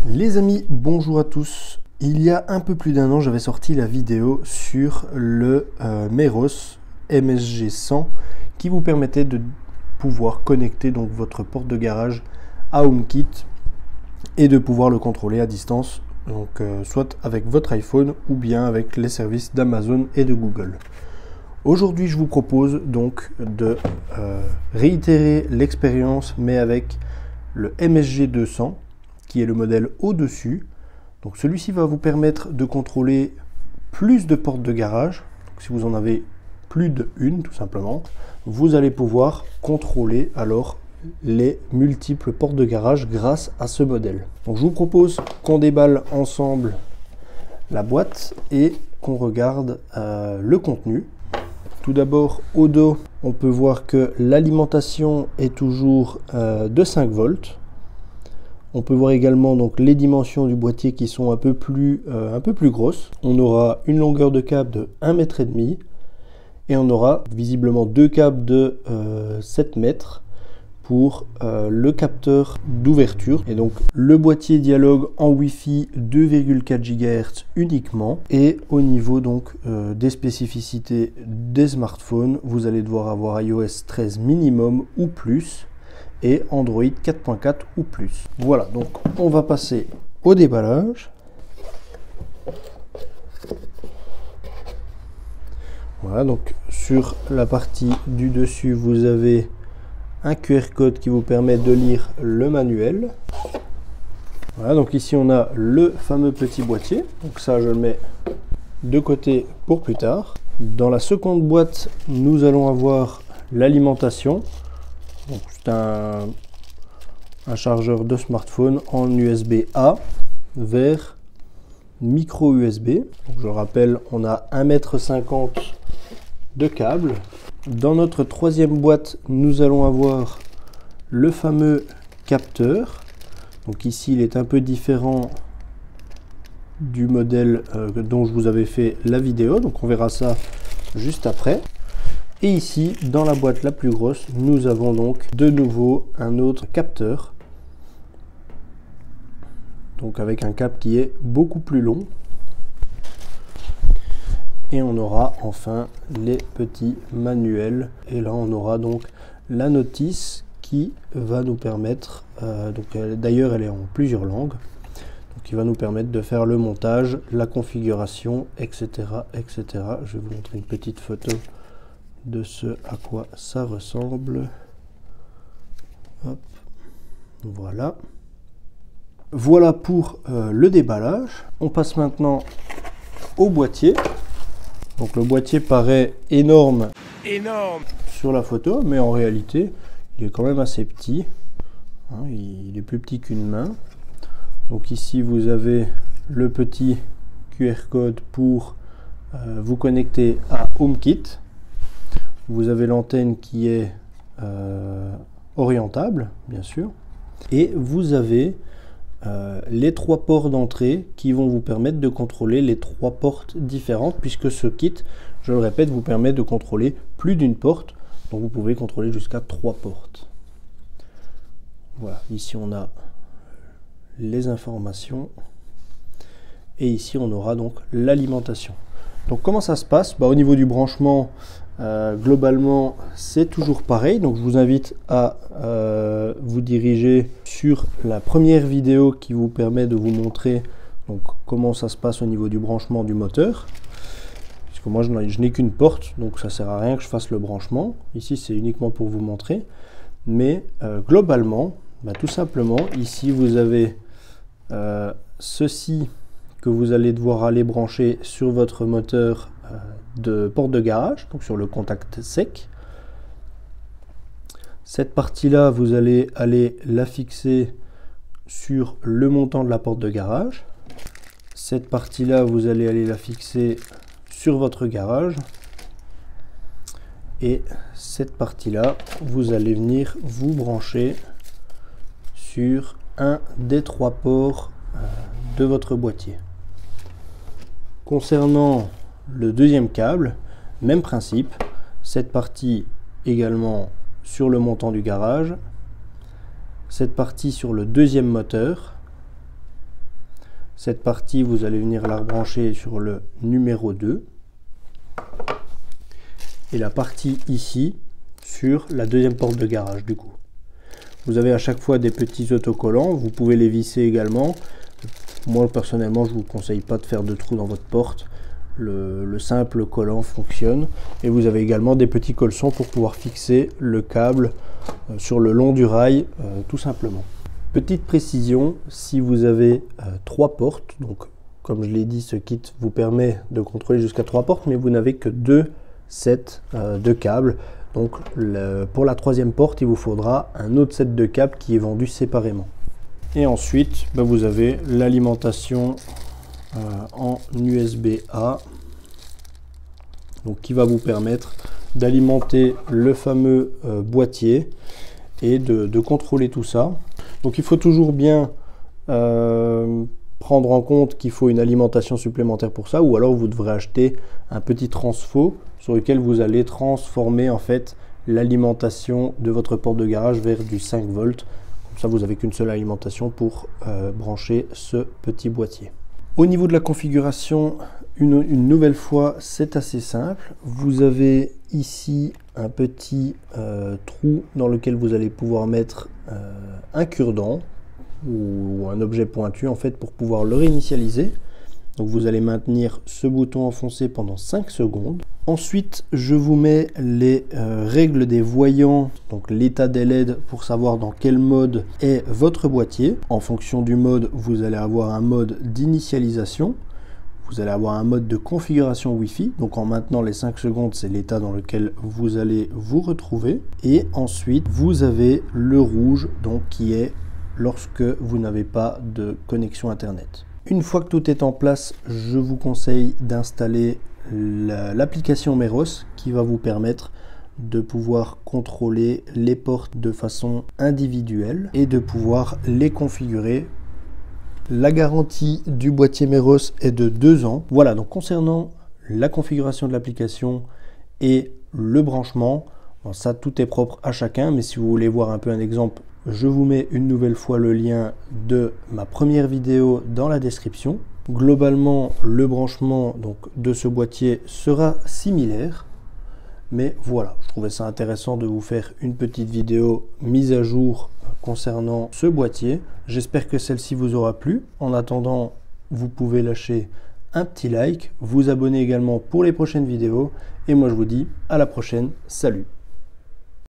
Les amis, bonjour à tous. Il y a un peu plus d'un an, j'avais sorti la vidéo sur le Meros MSG100 qui vous permettait de pouvoir connecter donc votre porte de garage à HomeKit et de pouvoir le contrôler à distance, donc soit avec votre iPhone ou bien avec les services d'Amazon et de Google. Aujourd'hui, je vous propose donc de réitérer l'expérience, mais avec le MSG200, qui est le modèle au-dessus. Donc celui-ci va vous permettre de contrôler plus de portes de garage. Donc, si vous en avez plus d'une, tout simplement, vous allez pouvoir contrôler alors les multiples portes de garage grâce à ce modèle. Donc je vous propose qu'on déballe ensemble la boîte et qu'on regarde le contenu. Tout d'abord, au dos, on peut voir que l'alimentation est toujours de 5 volts. On peut voir également donc les dimensions du boîtier qui sont un peu plus grosses. On aura une longueur de câble de 1,5 m et on aura visiblement deux câbles de 7 mètres pour le capteur d'ouverture. Et donc le boîtier dialogue en Wi-Fi 2,4 GHz uniquement. Et au niveau donc des spécificités des smartphones, vous allez devoir avoir iOS 13 minimum ou plus et Android 4.4 ou plus. Voilà, donc on va passer au déballage. Voilà, donc sur la partie du dessus, vous avez un QR code qui vous permet de lire le manuel. Voilà, donc ici on a le fameux petit boîtier. Donc ça, je le mets de côté pour plus tard. Dans la seconde boîte, nous allons avoir l'alimentation. C'est un chargeur de smartphone en USB-A vers micro USB. Donc, je rappelle, on a 1,50 m de câble. Dans notre troisième boîte, nous allons avoir le fameux capteur. Donc ici, il est un peu différent du modèle dont je vous avais fait la vidéo. Donc on verra ça juste après. Et ici, dans la boîte la plus grosse, nous avons donc de nouveau un autre capteur. Donc avec un câble qui est beaucoup plus long. Et on aura enfin les petits manuels. Et là, on aura donc la notice qui va nous permettre, d'ailleurs elle est en plusieurs langues, donc qui va nous permettre de faire le montage, la configuration, etc., etc. Je vais vous montrer une petite photo de ce à quoi ça ressemble. Hop. Voilà. Voilà pour le déballage. On passe maintenant au boîtier. Donc le boîtier paraît énorme sur la photo, mais en réalité il est quand même assez petit. Hein, il est plus petit qu'une main. Donc ici vous avez le petit QR code pour vous connecter à HomeKit. Vous avez l'antenne qui est orientable, bien sûr. Et vous avez les 3 ports d'entrée qui vont vous permettre de contrôler les 3 portes différentes, puisque ce kit, je le répète, vous permet de contrôler plus d'une porte. Donc vous pouvez contrôler jusqu'à 3 portes. Voilà, ici on a les informations. Et ici on aura donc l'alimentation. Donc comment ça se passe? Au niveau du branchement, globalement c'est toujours pareil. Donc je vous invite à vous diriger sur la première vidéo qui vous permet de vous montrer donc comment ça se passe au niveau du branchement du moteur. Parce que moi je n'ai qu'une porte, donc ça sert à rien que je fasse le branchement. Ici c'est uniquement pour vous montrer. Mais globalement, tout simplement, ici vous avez ceci que vous allez devoir aller brancher sur votre moteur de porte de garage, donc sur le contact sec. Cette partie-là, vous allez aller la fixer sur le montant de la porte de garage. Cette partie-là, vous allez aller la fixer sur votre garage. Et cette partie-là, vous allez venir vous brancher sur un des 3 ports de votre boîtier. Concernant le deuxième câble, même principe, cette partie également sur le montant du garage, cette partie sur le deuxième moteur Cette partie, vous allez venir la rebrancher sur le numéro 2. Et la partie ici, sur la deuxième porte de garage du coup. Vous avez à chaque fois des petits autocollants, vous pouvez les visser également. Moi personnellement, je ne vous conseille pas de faire de trous dans votre porte. Le simple collant fonctionne. Et vous avez également des petits colsons pour pouvoir fixer le câble sur le long du rail, tout simplement. Petite précision, si vous avez 3 portes, donc comme je l'ai dit, ce kit vous permet de contrôler jusqu'à 3 portes, mais vous n'avez que 2 sets de câbles. Donc pour la troisième porte, il vous faudra un autre set de câbles qui est vendu séparément. Et ensuite, vous avez l'alimentation en USB-A, donc qui va vous permettre d'alimenter le fameux boîtier et de contrôler tout ça. Donc il faut toujours bien prendre en compte qu'il faut une alimentation supplémentaire pour ça, ou alors vous devrez acheter un petit transfo sur lequel vous allez transformer en fait l'alimentation de votre porte de garage vers du 5 volts. Comme ça, vous n'avez qu'une seule alimentation pour brancher ce petit boîtier. Au niveau de la configuration, une nouvelle fois, c'est assez simple. Vous avez ici un petit trou dans lequel vous allez pouvoir mettre un cure-dent ou un objet pointu en fait pour pouvoir le réinitialiser. Donc vous allez maintenir ce bouton enfoncé pendant 5 secondes. Ensuite, je vous mets les règles des voyants, donc l'état des LED pour savoir dans quel mode est votre boîtier. En fonction du mode, vous allez avoir un mode d'initialisation. Vous allez avoir un mode de configuration Wi-Fi. Donc en maintenant les 5 secondes, c'est l'état dans lequel vous allez vous retrouver. Et ensuite, vous avez le rouge, donc qui est lorsque vous n'avez pas de connexion Internet. Une fois que tout est en place, je vous conseille d'installer l'application Meros qui va vous permettre de pouvoir contrôler les portes de façon individuelle et de pouvoir les configurer. La garantie du boîtier Meros est de 2 ans. Voilà, donc concernant la configuration de l'application et le branchement, bon, ça tout est propre à chacun, mais si vous voulez voir un peu un exemple, je vous mets une nouvelle fois le lien de ma première vidéo dans la description. Globalement, le branchement donc, de ce boîtier sera similaire. Mais voilà, je trouvais ça intéressant de vous faire une petite vidéo mise à jour concernant ce boîtier. J'espère que celle-ci vous aura plu. En attendant, vous pouvez lâcher un petit like, vous abonner également pour les prochaines vidéos. Et moi, je vous dis à la prochaine. Salut!